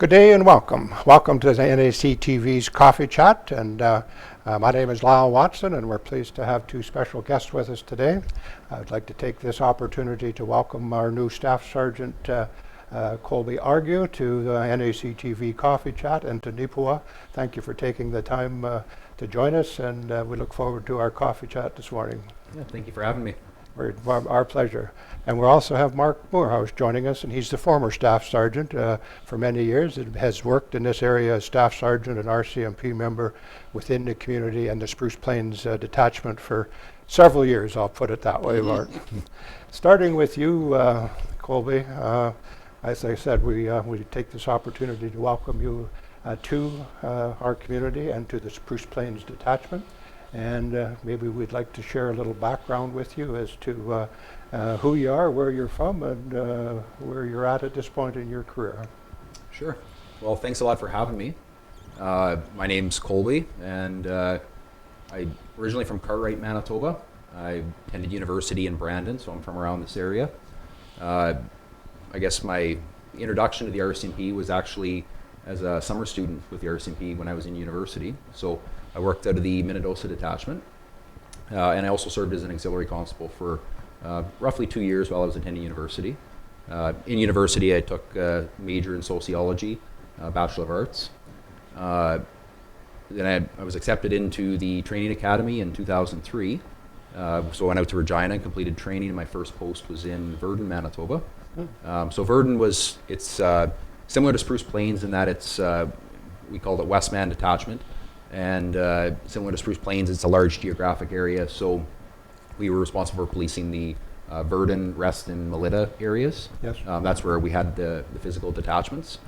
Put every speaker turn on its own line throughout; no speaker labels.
Good day and welcome. Welcome to the NAC TV's Coffee Chat. And my name is Lyle Watson, and we're pleased to have two special guests with us today. I'd like to take this opportunity to welcome our new Staff Sergeant Colby to the NAC TV Coffee Chat, and to Nipua. Thank you for taking the time to join us, and we look forward to our coffee chat this morning.
Yeah, thank you for having me.
Our pleasure. And we also have Morehouse joining us, and he's the former Staff Sergeant for many years. He has worked in this area as Staff Sergeant and RCMP member within the community and the Spruce Plains Detachment for several years, I'll put it that way, Mark. Starting with you, Colby, as I said, we take this opportunity to welcome you to our community and to the Spruce Plains Detachment. And maybe we'd like to share a little background with you as to who you are, where you're from, and where you're at this point in your career.
Sure. Well, thanks a lot for having me. My name's Colby, and I'm originally from Cartwright, Manitoba. I attended university in Brandon, so I'm from around this area. I guess my introduction to the RCMP was actually as a summer student with the RCMP when I was in university. So I worked out of the Minnedosa detachment, and I also served as an auxiliary constable for roughly 2 years while I was attending university. In university, I took a major in sociology, Bachelor of Arts. Then I was accepted into the training academy in 2003. So I went out to Regina and completed training, and my first post was in Virden, Manitoba. So Virden it's similar to Spruce Plains in that it's, we call it Westman Detachment. And similar to Spruce Plains, it's a large geographic area, so we were responsible for policing the Virden, Rest, and Melita areas.
Yes.
That's where we had the physical detachments.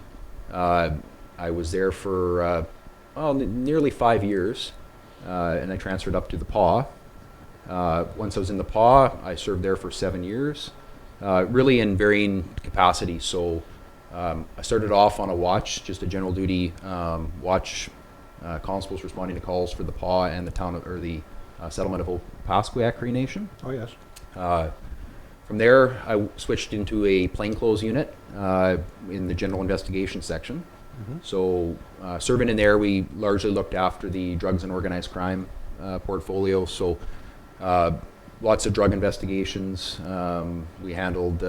I was there for nearly 5 years, and I transferred up to the PAW. Once I was in the PAW, I served there for 7 years, really in varying capacities. So I started off on a watch, just a general duty watch. Constables responding to calls for the PAW and the settlement of Opaskwayak Cree Nation.
Oh, yes.
From there, I switched into a plainclothes unit in the general investigation section. Mm-hmm. So serving in there, we largely looked after the drugs and organized crime portfolio. So lots of drug investigations. We handled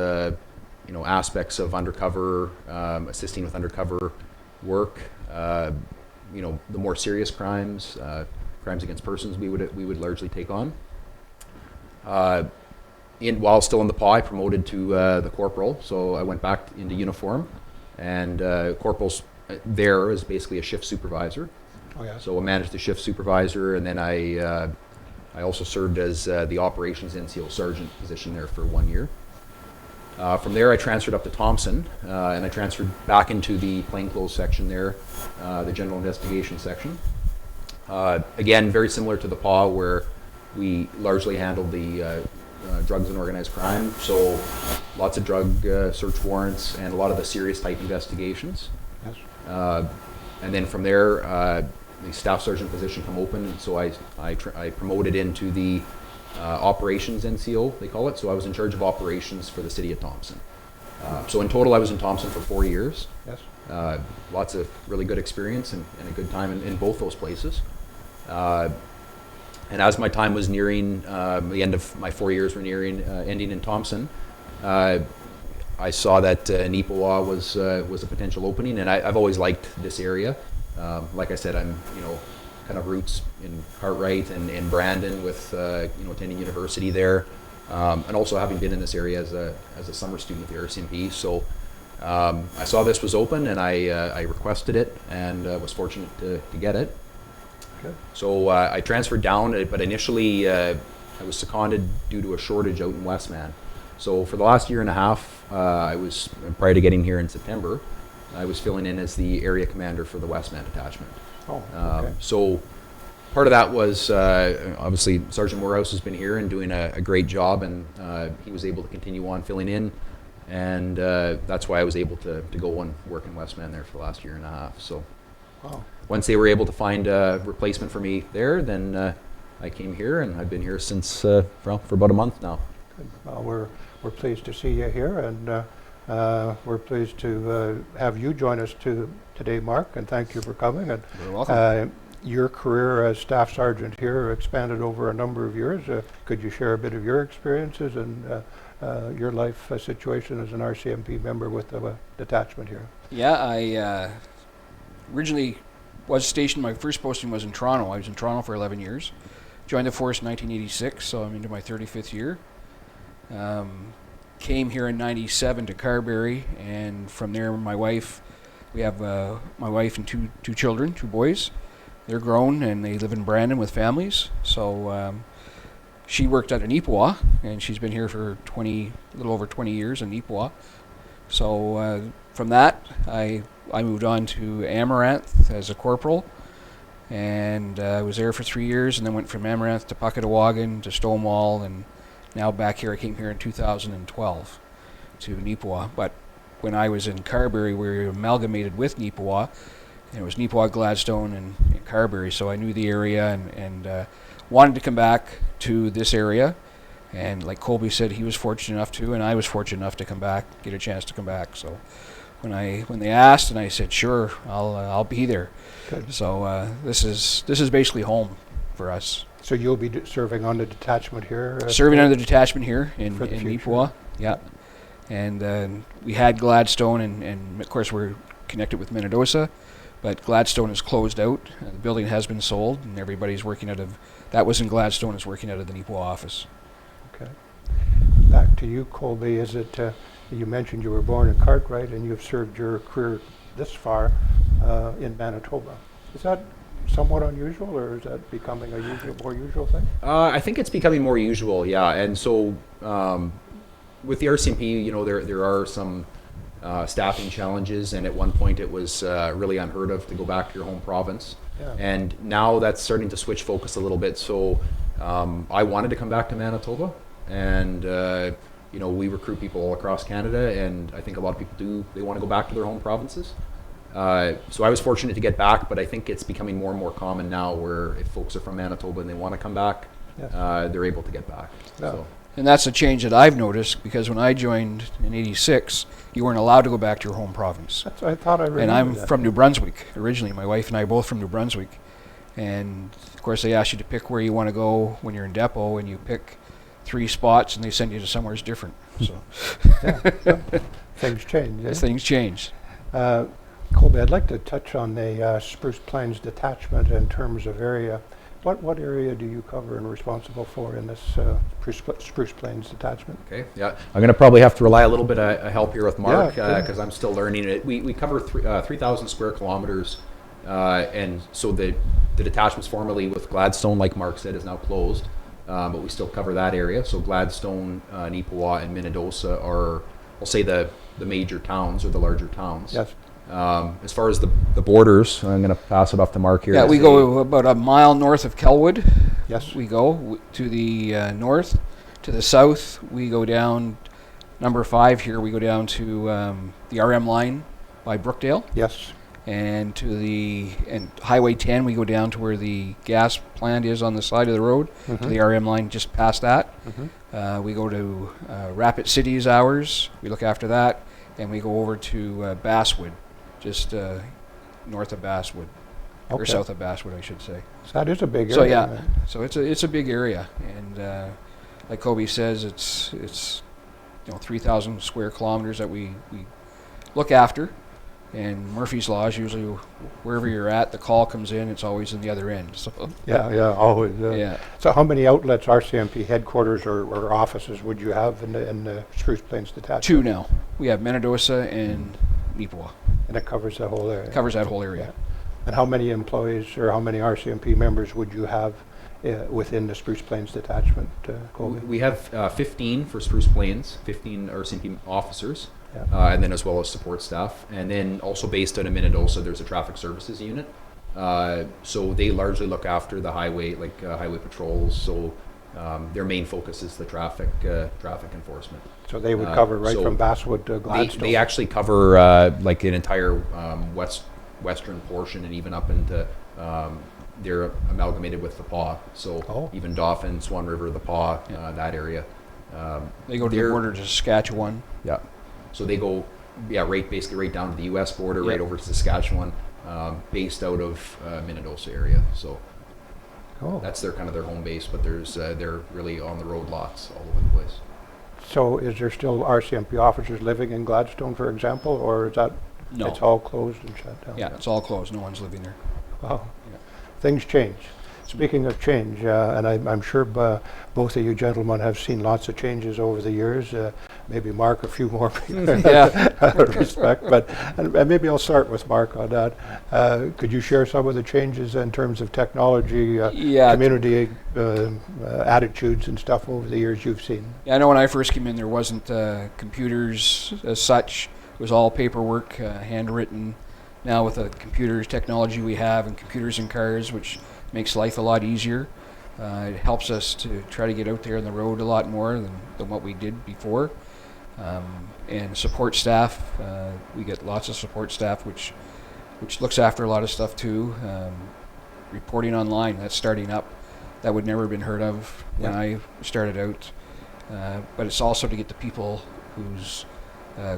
aspects of undercover, assisting with undercover work. The more serious crimes, crimes against persons, we would largely take on. While still in the PAW, I promoted to the corporal, so I went back into uniform, and corporal's there is basically a shift supervisor.
Oh, yeah.
So I managed the shift supervisor, and then I also served as the operations NCO sergeant position there for 1 year. From there, I transferred up to Thompson, and I transferred back into the plainclothes section there, the general investigation section. Again, very similar to the PAW, where we largely handled the drugs and organized crime, so lots of drug search warrants and a lot of the serious type investigations.
Yes.
And then from there, the staff sergeant position come open, and so I promoted into the operations NCO, they call it. So I was in charge of operations for the city of Thompson. So in total, I was in Thompson for 4 years.
Yes.
Lots of really good experience and a good time in both those places. And as my time was nearing, the end of my 4 years were ending in Thompson, I saw that Nipawa was a potential opening, and I've always liked this area. Like I said, I'm kind of roots in Cartwright and Brandon with attending university there, and also having been in this area as a summer student with the RCMP. So I saw this was open, and I requested it, and was fortunate to get it. Okay. So I transferred down, but initially I was seconded due to a shortage out in Westman. So for the last year and a half, prior to getting here in September, I was filling in as the area commander for the Westman detachment.
Oh, okay.
So part of that was obviously Sergeant Morehouse has been here and doing a great job, and he was able to continue on filling in, and that's why I was able to go and work in Westman there for the last year and a half. So once they were able to find a replacement for me there, then I came here, and I've been here since for about a month now.
Good. Well, we're pleased to see you here, and We're pleased to have you join us today, Mark, and thank you for coming. And
You're welcome.
your career as staff sergeant here expanded over a number of years. Could you share a bit of your experiences and your life situation as an RCMP member with the detachment here?
Yeah, I originally was stationed, my first posting was in Toronto. I was in Toronto for 11 years. Joined the force in 1986, so I'm into my 35th year. Came here in 97 to Carberry, and from there we have my wife and two children, two boys. They're grown and they live in Brandon with families. So she worked at an Ipawa, and she's been here for a little over 20 years in Ipawa. So from that, I moved on to Amaranth as a corporal, and I was there for 3 years, and then went from Amaranth to Puckatawagan to Stonewall, and now back here. I came here in 2012 to Nipawa, but when I was in Carberry, we were amalgamated with Nipawa, and it was Nipawa, Gladstone, and Carberry, so I knew the area and wanted to come back to this area. And like Colby said, he was fortunate enough to, and I was fortunate enough to come back, get a chance to come back. So when they asked, and I said, sure, I'll be there.
Good.
So this is basically home for us.
So you'll be serving on the detachment here?
Serving under the detachment here in
for the future.
Nipawa, yeah. And we had Gladstone, and of course we're connected with Minnedosa, but Gladstone is closed out. The building has been sold, and everybody's working out of, that was in Gladstone, is working out of the Nipawa office.
Okay. Back to you, Colby. Is it, you mentioned you were born in Cartwright and you've served your career this far in Manitoba. Is that somewhat unusual, or is that becoming a more usual thing?
I think it's becoming more usual, yeah. And so with the RCMP, there are some staffing challenges, and at one point it was really unheard of to go back to your home province.
Yeah.
And now that's starting to switch focus a little bit. So I wanted to come back to Manitoba, and we recruit people all across Canada, and I think a lot of people they want to go back to their home provinces. So I was fortunate to get back, but I think it's becoming more and more common now where if folks are from Manitoba and they want to come back,
Yes.
they're able to get back.
Yeah.
So.
And that's a change that I've noticed, because when I joined in '86, you weren't allowed to go back to your home province.
I thought I remembered
And I'm
that.
from New Brunswick originally. My wife and I are both from New Brunswick. And of course they ask you to pick where you want to go when you're in depot, and you pick 3 spots and they send you to somewhere different. So
Yeah. Things change. Eh?
things change.
Colby, I'd like to touch on the Spruce Plains detachment in terms of area. What area do you cover and responsible for in this Spruce Plains detachment?
Okay, yeah. I'm going to probably have to rely a little bit of help here with Mark,
Yeah,
because I'm still learning it. We cover 3,000 square kilometers, and so the detachment's formerly with Gladstone, like Mark said, is now closed, but we still cover that area. So Gladstone, Nipawa, and Minnedosa are, I'll say, the major towns or the larger towns.
Yes.
As far as the borders, I'm going to pass it off to Mark here.
Yeah,
to
we
say-
go about a mile north of Kelwood.
Yes.
We go to the north. To the south, we go down number 5 here. We go down to the RM line by Brookdale.
Yes.
And and Highway 10, we go down to where the gas plant is on the side of the road, to the RM line just past that. We go to Rapid City's ours, we look after that, and we go over to Basswood, just north of Basswood, or
Okay.
south of Basswood, I should say.
So that is a big area.
So yeah, so it's a big area, and like Colby says, it's 3,000 square kilometers that we look after. And Murphy's Law is usually wherever you're at, the call comes in, it's always in the other end. So
Yeah, always.
yeah,
So how many outlets, RCMP headquarters or offices would you have in the Spruce Plains detachment?
2 now. We have Minnedosa and Nipawa.
And it covers the whole area.
Covers that whole area.
And how many employees or how many RCMP members would you have within the Spruce Plains detachment, Colby?
We have 15 for Spruce Plains, 15 RCMP officers.
Yeah.
And then as well as support staff. And then also based out of Minnedosa, there's a traffic services unit. So they largely look after the highway, like highway patrols. So their main focus is the traffic enforcement.
So they would cover right
so
from Basswood to Gladstone?
They actually cover like an entire western portion, and even up into, they're amalgamated with the Paw. So even Dauphin, Swan River, the Paw, that area.
They go to the border to Saskatchewan.
Yeah. So they go, basically right down to the U.S. border,
Yep.
right over to Saskatchewan, based out of Minnedosa area. So
Oh.
that's their kind of their home base, but they're really on the road lots all over the place.
So is there still RCMP officers living in Gladstone, for example, or is that,
No.
it's all closed and shut down?
Yeah, it's all closed. No one's living there.
Wow.
Yeah.
Things change. Speaking of change, and I'm sure both of you gentlemen have seen lots of changes over the years. Maybe Mark, a few more
Yeah.
out of respect, but and maybe I'll start with Mark on that. Could you share some of the changes in terms of technology,
Yeah.
community attitudes and stuff over the years you've seen?
Yeah, I know when I first came in, there wasn't computers as such. It was all paperwork, handwritten. Now with the computers technology we have and computers in cars, which makes life a lot easier. It helps us to try to get out there on the road a lot more than what we did before. And support staff, we get lots of support staff, which looks after a lot of stuff too. Reporting online, that's starting up. That would never have been heard of when I started out. But it's also to get the people who's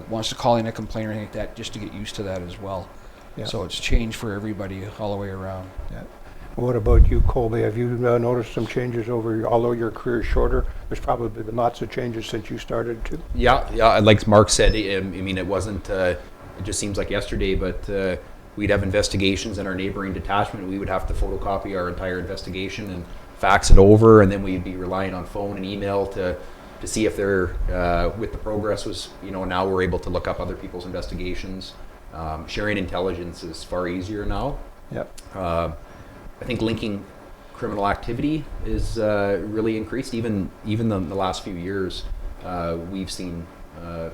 wants to call in a complaint or anything like that, just to get used to that as well.
Yeah.
So it's changed for everybody all the way around.
Yeah. What about you, Colby? Have you noticed some changes although your career is shorter, there's probably been lots of changes since you started too?
Yeah, like Mark said, I mean, it wasn't, it just seems like yesterday, but we'd have investigations in our neighboring detachment. We would have to photocopy our entire investigation and fax it over, and then we'd be relying on phone and email to see if they're, with the progress was, now we're able to look up other people's investigations. Sharing intelligence is far easier now.
Yep.
I think linking criminal activity is really increased. Even the last few years, we've seen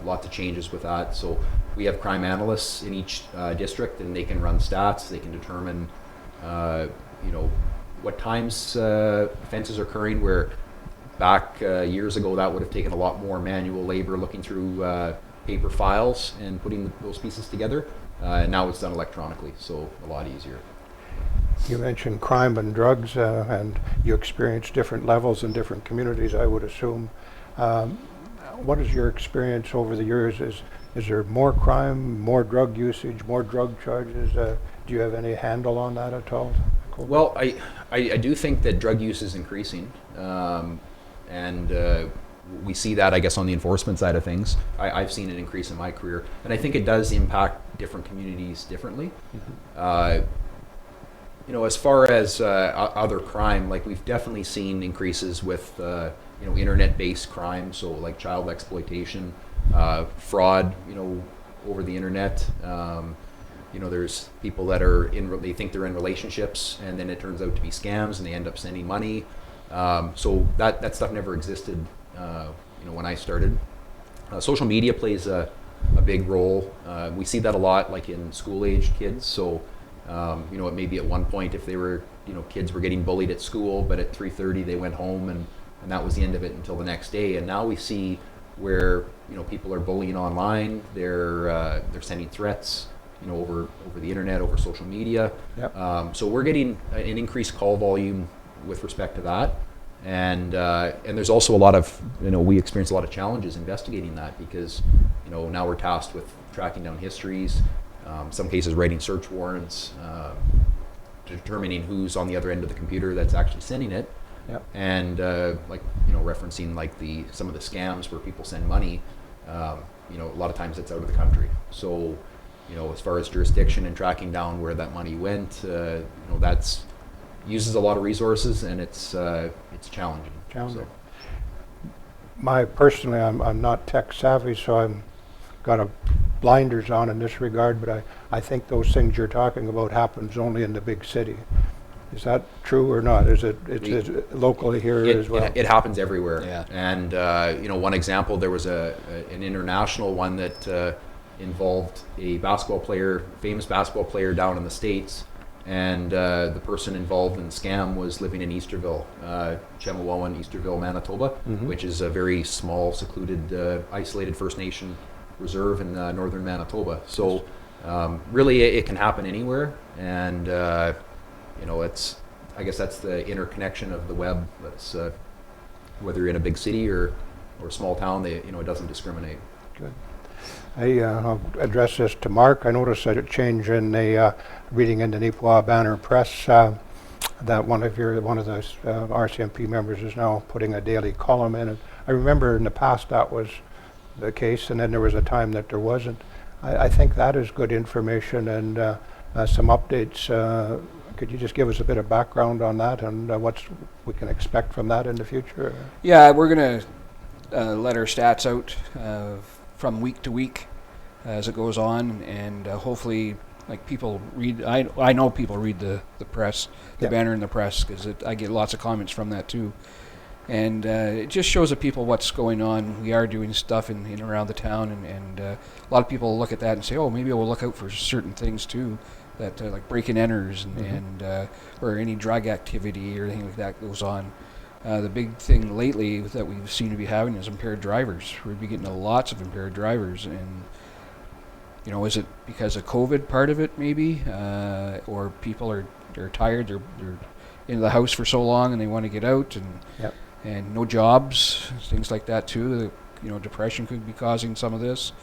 lots of changes with that. So we have crime analysts in each district, and they can run stats. They can determine, what times offenses are occurring. Where back years ago, that would have taken a lot more manual labor, looking through paper files and putting those pieces together. Now it's done electronically, so a lot easier.
You mentioned crime and drugs, and you experience different levels in different communities, I would assume. What is your experience over the years? Is there more crime, more drug usage, more drug charges? Do you have any handle on that at all? Colby?
Well, I do think that drug use is increasing, and we see that, I guess, on the enforcement side of things. I've seen an increase in my career, and I think it does impact different communities differently. Mm-hmm. As far as other crime, like we've definitely seen increases with internet-based crime, so like child exploitation, fraud, over the internet. There's people that are they think they're in relationships, and then it turns out to be scams, and they end up sending money. So that stuff never existed, when I started. Social media plays a big role. We see that a lot, like in school-age kids. So. It may be at one point if they were, kids were getting bullied at school, but at 3:30 they went home and that was the end of it until the next day. And now we see where, people are bullying online. They're sending threats, over the internet, over social media.
Yep.
So we're getting an increased call volume with respect to that. And there's also a lot of, we experience a lot of challenges investigating that because, now we're tasked with tracking down histories. Some cases writing search warrants, determining who's on the other end of the computer that's actually sending it.
Yep.
And referencing like some of the scams where people send money, a lot of times it's out of the country. So, as far as jurisdiction and tracking down where that money went, that's uses a lot of resources, and it's challenging.
Challenging.
So.
Personally, I'm not tech savvy, so I'm got a blinders on in this regard, but I think those things you're talking about happens only in the big city. Is that true or not? Is it locally here as well?
It happens everywhere.
Yeah.
And one example, there was an international one that involved a famous basketball player down in the States, and the person involved in the scam was living in Easterville, Chemawowan, Easterville, Manitoba,
Mm-hmm.
which is a very small, secluded, isolated First Nation reserve in northern Manitoba. So really it can happen anywhere, and I guess that's the interconnection of the web. That's whether you're in a big city or a small town, it doesn't discriminate.
Good. I'll address this to Mark. I noticed that a change in the reading in the Neepawa Banner Press that one of the RCMP members is now putting a daily column in. And I remember in the past that was the case, and then there was a time that there wasn't. I think that is good information and some updates. Could you just give us a bit of background on that and what we can expect from that in the future?
Yeah, we're going to let our stats out from week to week as it goes on, and hopefully, like, people read. I know people read the press, the banner in the press, because I get lots of comments from that too, and it just shows the people what's going on. We are doing stuff in and around the town, and a lot of people look at that and say, oh, maybe we'll look out for certain things too, that like break-and-enters and or any drug activity or anything like that goes on. The big thing lately that we seem to be having is impaired drivers. We've been getting lots of impaired drivers, and is it because of COVID part of it maybe, or people are tired, they're in the house for so long and they want to get out, and no jobs, things like that too. Depression could be causing some of this,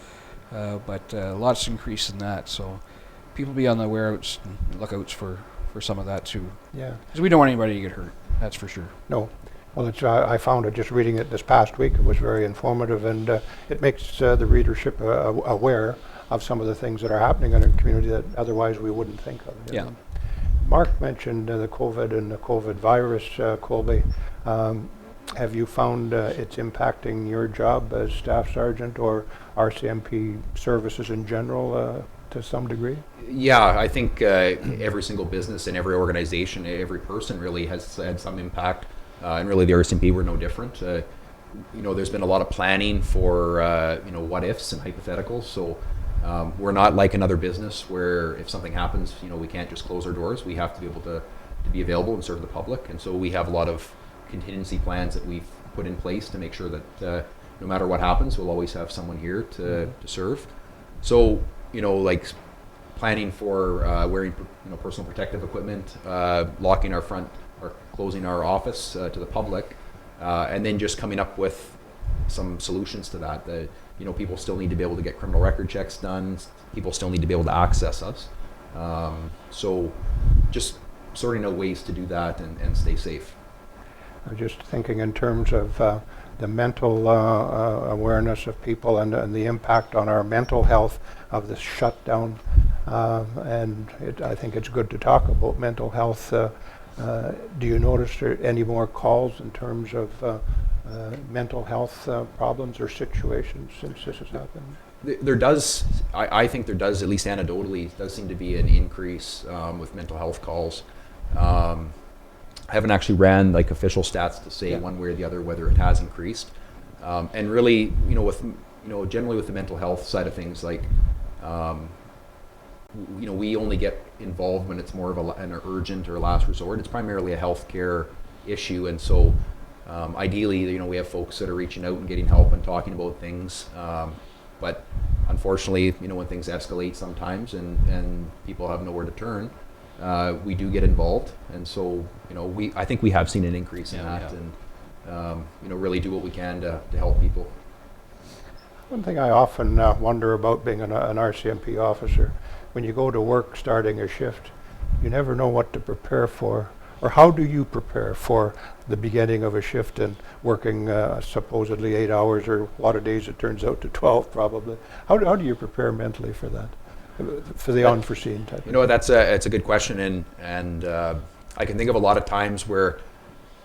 but lots of increase in that. So people be on the lookouts for some of that too. Yeah, because we don't want anybody to get hurt. That's for sure.
No. Well, I found it just reading it this past week. It was very informative, and it makes the readership aware of some of the things that are happening in our community that otherwise we wouldn't think of.
Yeah.
Mark mentioned the COVID and the COVID virus, Colby. Have you found it's impacting your job as staff sergeant or RCMP services in general to some degree?
Yeah, I think every single business and every organization, every person really has had some impact, and really the RCMP were no different. There's been a lot of planning for what ifs and hypotheticals. So we're not like another business where if something happens, we can't just close our doors. We have to be able to be available and serve the public. And so we have a lot of contingency plans that we've put in place to make sure that no matter what happens, we'll always have someone here to serve. So like planning for wearing personal protective equipment, locking our front or closing our office to the public, and then just coming up with some solutions to that. People still need to be able to get criminal record checks done. People still need to be able to access us. So just sorting out ways to do that and stay safe.
I'm just thinking in terms of the mental awareness of people and the impact on our mental health of this shutdown. And I think it's good to talk about mental health. Do you notice there any more calls in terms of mental health problems or situations since this has happened?
There does, I think there does, at least anecdotally, does seem to be an increase with mental health calls. I haven't actually ran like official stats to say one way or the other whether it has increased. And really, generally with the mental health side of things, like, we only get involved when it's more of an urgent or last resort. It's primarily a healthcare issue, and so ideally, we have folks that are reaching out and getting help and talking about things. But unfortunately, when things escalate sometimes and people have nowhere to turn, we do get involved, and so I think we have seen an increase in that, and really do what we can to help people.
One thing I often wonder about being an RCMP officer, when you go to work starting a shift, you never know what to prepare for, or how do you prepare for the beginning of a shift and working supposedly 8 hours, or a lot of days it turns out to 12 probably. How do you prepare mentally for that? For the unforeseen type.
That's a good question, and I can think of a lot of times where,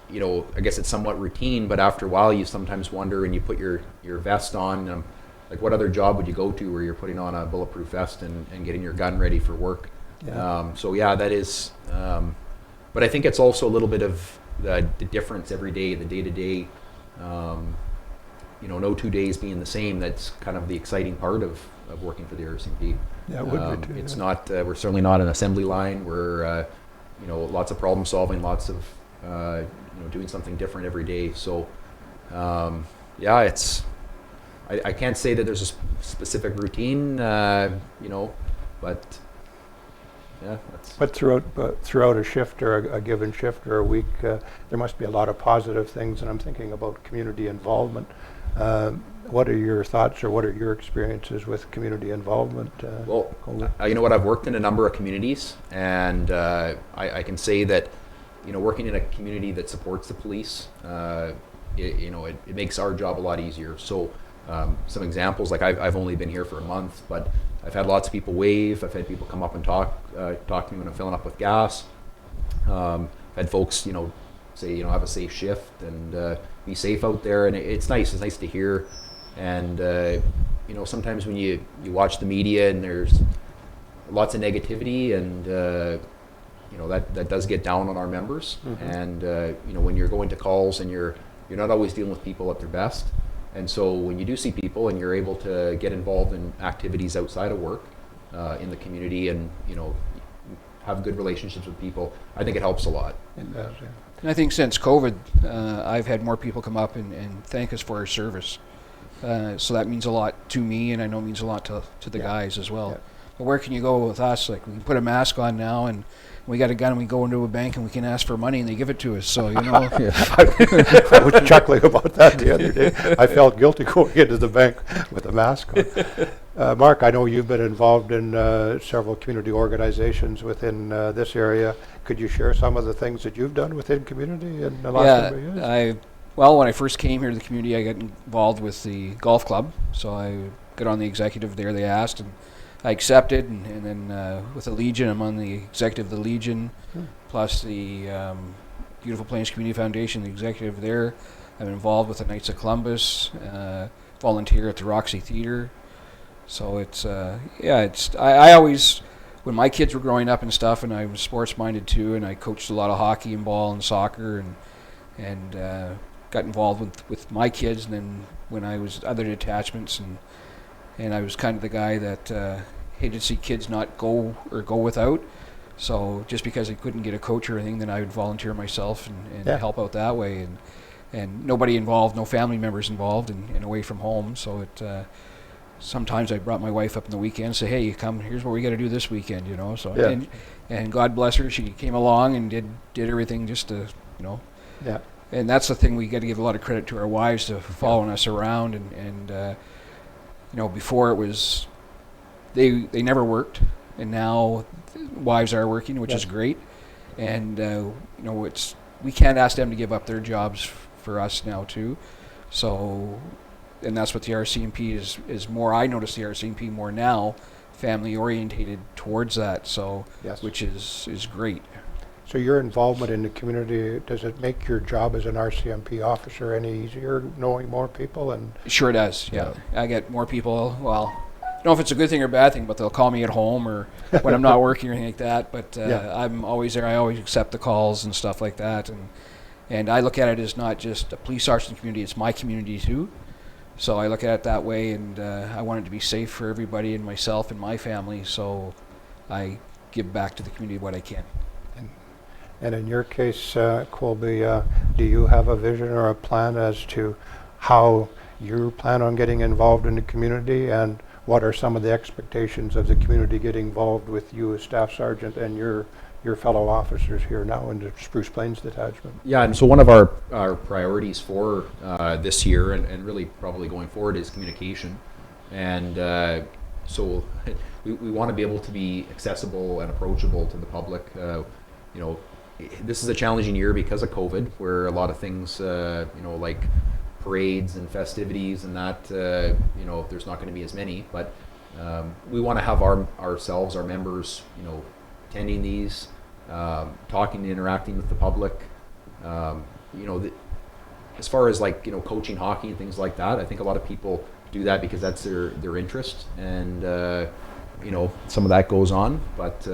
I guess it's somewhat routine, but after a while you sometimes wonder, and you put your vest on, like what other job would you go to where you're putting on a bulletproof vest and getting your gun ready for work? Yeah. That is, but I think it's also a little bit of the difference every day, the day-to-day, no 2 days being the same. That's kind of the exciting part of working for the RCMP.
Yeah, it would be too.
It's not, we're certainly not an assembly line. We're, lots of problem solving, lots of, doing something different every day. So, I can't say that there's a specific routine, but yeah.
But throughout a shift or a given shift or a week, there must be a lot of positive things, and I'm thinking about community involvement. What are your thoughts or what are your experiences with community involvement?
Well,
Colby?
you know what, I've worked in a number of communities, and I can say that, you know, working in a community that supports the police, it makes our job a lot easier. So some examples, like I've only been here for a month, but I've had lots of people wave. I've had people come up and talk to me when I'm filling up with gas. I've had folks, you know, say, you know, have a safe shift and be safe out there, and it's nice. It's nice to hear. And you know, sometimes when you watch the media and there's lots of negativity, and you know, that does get down on our members. Mm-hmm. And you know, when you're going to calls and you're not always dealing with people at their best. And so when you do see people and you're able to get involved in activities outside of work in the community, and you know, have good relationships with people, I think it helps a lot.
It does, yeah.
And I think since COVID, I've had more people come up and thank us for our service. So that means a lot to me, and I know it means a lot to the guys as well. Yeah. But where can you go with us? Like, we can put a mask on now, and we got a gun, and we go into a bank, and we can ask for money, and they give it to us. So, you know.
I was chuckling about that the other day. I felt guilty going into the bank with a mask on. Mark, I know you've been involved in several community organizations within this area. Could you share some of the things that you've done within community in the last number of years?
Well, when I first came here to the community, I got involved with the golf club. So I got on the executive there, they asked, and I accepted. And then with the Legion, I'm on the executive of the Legion, plus the Beautiful Plains Community Foundation, the executive there. I'm involved with the Knights of Columbus, volunteer at the Roxy Theatre. So it's, I always, when my kids were growing up and stuff, and I was sports minded too, and I coached a lot of hockey and ball and soccer, and got involved with my kids. And then when I was other detachments, and I was kind of the guy that hated to see kids not go without. So just because I couldn't get a coach or anything, then I would volunteer myself and help out that way. And nobody involved, no family members involved, and away from home. So it sometimes I brought my wife up on the weekend and say, hey, you come, here's what we got to do this weekend, you know. So and God bless her, she came along and did everything just to, you know.
Yeah.
And that's the thing, we got to give a lot of credit to our wives to following us around, and you know, before it was they never worked, and now wives are working, which is great. And you know, we can't ask them to give up their jobs for us now too. So, and that's what the RCMP is more. I notice the RCMP more now, family orientated towards that. So, which is great.
So your involvement in the community, does it make your job as an RCMP officer any easier, knowing more people? And
sure it does, yeah. I get more people, well, I don't know if it's a good thing or a bad thing, but they'll call me at home or when I'm not working or anything like that. But I'm always there. I always accept the calls and stuff like that. And I look at it as not just a police sergeant community, it's my community too. So I look at it that way, and I want it to be safe for everybody and myself and my family. So I give back to the community what I can.
And in your case, Colby, do you have a vision or a plan as to how you plan on getting involved in the community, and what are some of the expectations of the community getting involved with you as Staff Sergeant and your fellow officers here now in the Spruce Plains Detachment? Yeah,
and so one of our priorities for this year and really probably going forward is communication. And so we want to be able to be accessible and approachable to the public. You know, this is a challenging year because of COVID, where a lot of things, you know, like parades and festivities and that, you know, there's not going to be as many. But we want to have ourselves, our members, you know, attending these, talking and interacting with the public. You know, as far as like, you know, coaching hockey and things like that, I think a lot of people do that because that's their interest, and you know, some of that goes on. But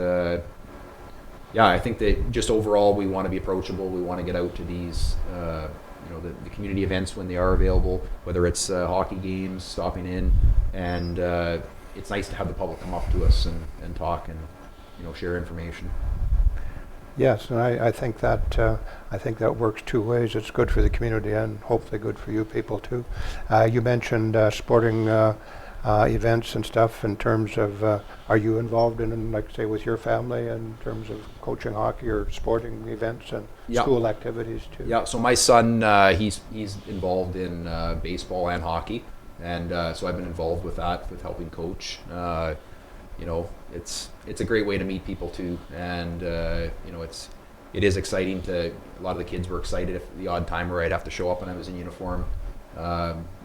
yeah, I think that just overall we want to be approachable. We want to get out to these, you know, the community events when they are available, whether it's hockey games, stopping in, and it's nice to have the public come up to us and talk and, you know, share information.
Yes, and I think that works two ways. It's good for the community and hopefully good for you people too. You mentioned sporting events and stuff in terms of, are you involved in, like say, with your family in terms of coaching hockey or sporting events and
Yeah.
school activities too?
Yeah, so my son, he's involved in baseball and hockey, and so I've been involved with that, with helping coach. You know, it's a great way to meet people too, and you know, it is exciting to. A lot of the kids were excited if the odd time where I'd have to show up and I was in uniform.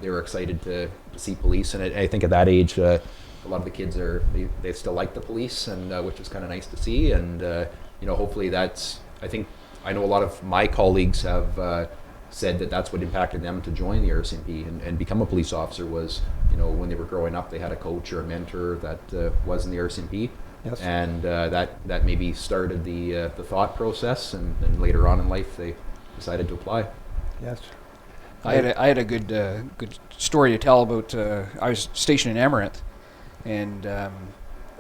They were excited to see police, and I think at that age, a lot of the kids they still like the police, and which is kind of nice to see. And you know, hopefully that's. I know a lot of my colleagues have said that that's what impacted them to join the RCMP and become a police officer was, you know, when they were growing up, they had a coach or a mentor that was in the RCMP.
Yes.
And that maybe started the thought process, and then later on in life they decided to apply.
Yes.
I had a good story to tell about. I was stationed in Amaranth, and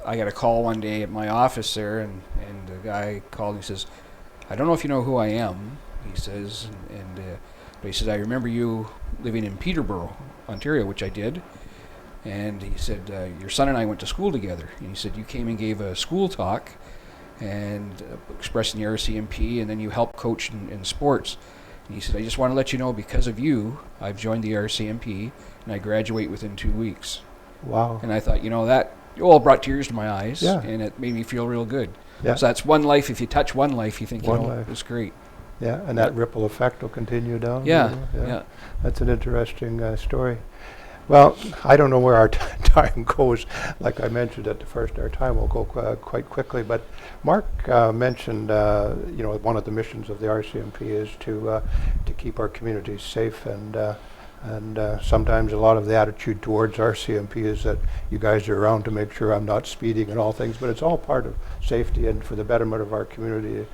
I got a call one day at my office there, and the guy called and he says, "I don't know if you know who I am," he says, but he says, "I remember you living in Peterborough, Ontario," which I did. And he said, "Your son and I went to school together." And he said, "You came and gave a school talk and expressing the RCMP, and then you helped coach in sports." And he said, "I just want to let you know, because of you, I've joined the RCMP, and I graduate within 2 weeks."
Wow.
And I thought, you know, that all brought tears to my eyes,
Yeah.
and it made me feel real good.
Yeah.
So that's one life. If you touch one life, you think,
One
you know,
life.
it's great.
Yeah, and that ripple effect will continue down.
Yeah,
you know,
yeah.
That's an interesting story. Well, I don't know where our time goes. Like I mentioned at the first, our time will go quite quickly. But Mark mentioned, you know, one of the missions of the RCMP is to keep our communities safe, and sometimes a lot of the attitude towards RCMP is that you guys are around to make sure I'm not speeding and all things, but it's all part of safety and for the betterment of our community.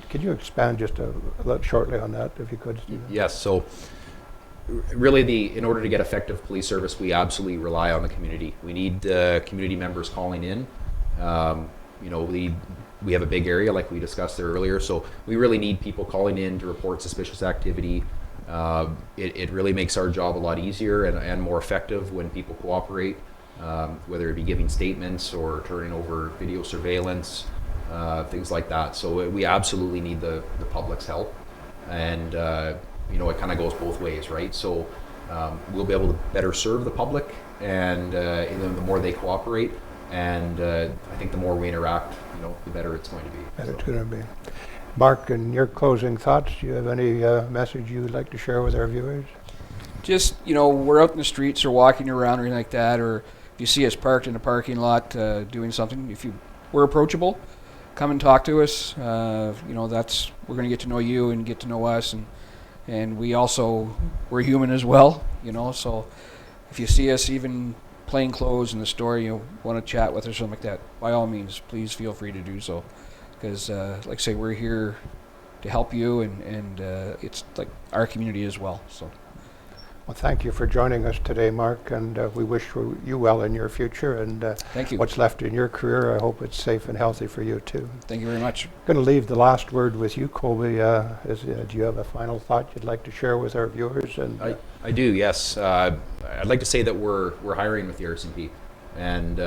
Can you expand just a little shortly on that, if you could, Stephen?
Yes. So really, in order to get effective police service, we absolutely rely on the community. We need community members calling in. You know, we have a big area like we discussed there earlier, so we really need people calling in to report suspicious activity. It really makes our job a lot easier and more effective when people cooperate, whether it be giving statements or turning over video surveillance, things like that. So we absolutely need the public's help, and you know, it kind of goes both ways, right? So we'll be able to better serve the public, and the more they cooperate, and I think the more we interact, you know, the better it's going to be.
Better it's going to be. Mark, in your closing thoughts, do you have any message you would like to share with our viewers?
Just, you know, we're out in the streets or walking around or anything like that, or if you see us parked in a parking lot doing something, we're approachable, come and talk to us. You know, we're going to get to know you and get to know us, and we're human as well, you know, so if you see us even plain clothes in the store, you want to chat with us or something like that, by all means, please feel free to do so. Because, like I say, we're here to help you, and it's like our community as well. So,
Well, thank you for joining us today, Mark, and we wish you well in your future, and
thank you.
what's left in your career, I hope it's safe and healthy for you too.
Thank you very much.
I'm going to leave the last word with you, Colby. Do you have a final thought you'd like to share with our viewers? And
I do, yes. I'd like to say that we're hiring with the RCMP, and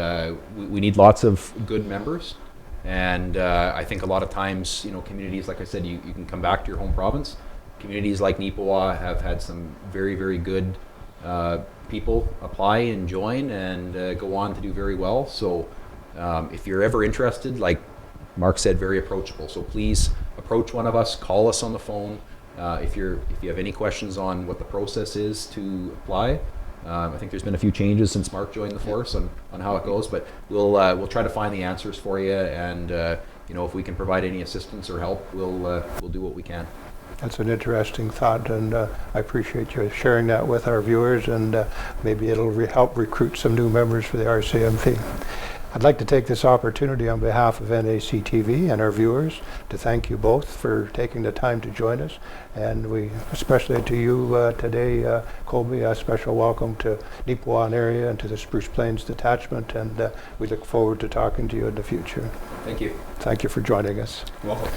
we need lots of good members. And I think a lot of times, you know, communities, like I said, you can come back to your home province. Communities like Neepawa have had some very, very good people apply and join and go on to do very well. So if you're ever interested, like Mark said, very approachable. So please approach one of us, call us on the phone. If you have any questions on what the process is to apply. I think there's been a few changes since Mark joined the force on how it goes, but we'll try to find the answers for you, and you know, if we can provide any assistance or help, we'll do what we can.
That's an interesting thought, and I appreciate you sharing that with our viewers, and maybe it'll help recruit some new members for the RCMP. I'd like to take this opportunity on behalf of NACTV and our viewers to thank you both for taking the time to join us, and we, especially to you today, Colby, a special welcome to Neepawa area and to the Spruce Plains Detachment, and we look forward to talking to you in the future.
Thank you.
Thank you for joining us.
Welcome.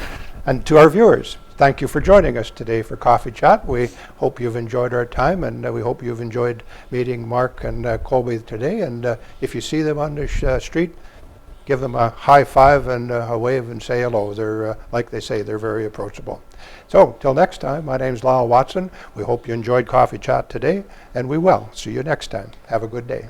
And to our viewers, thank you for joining us today for Coffee Chat. We hope you've enjoyed our time, and we hope you've enjoyed meeting Mark and Colby today. And if you see them on the street, give them a high five and a wave and say hello. They're, like they say, they're very approachable. So, till next time, my name's Lyle Watson. We hope you enjoyed Coffee Chat today, and we will. See you next time. Have a good day.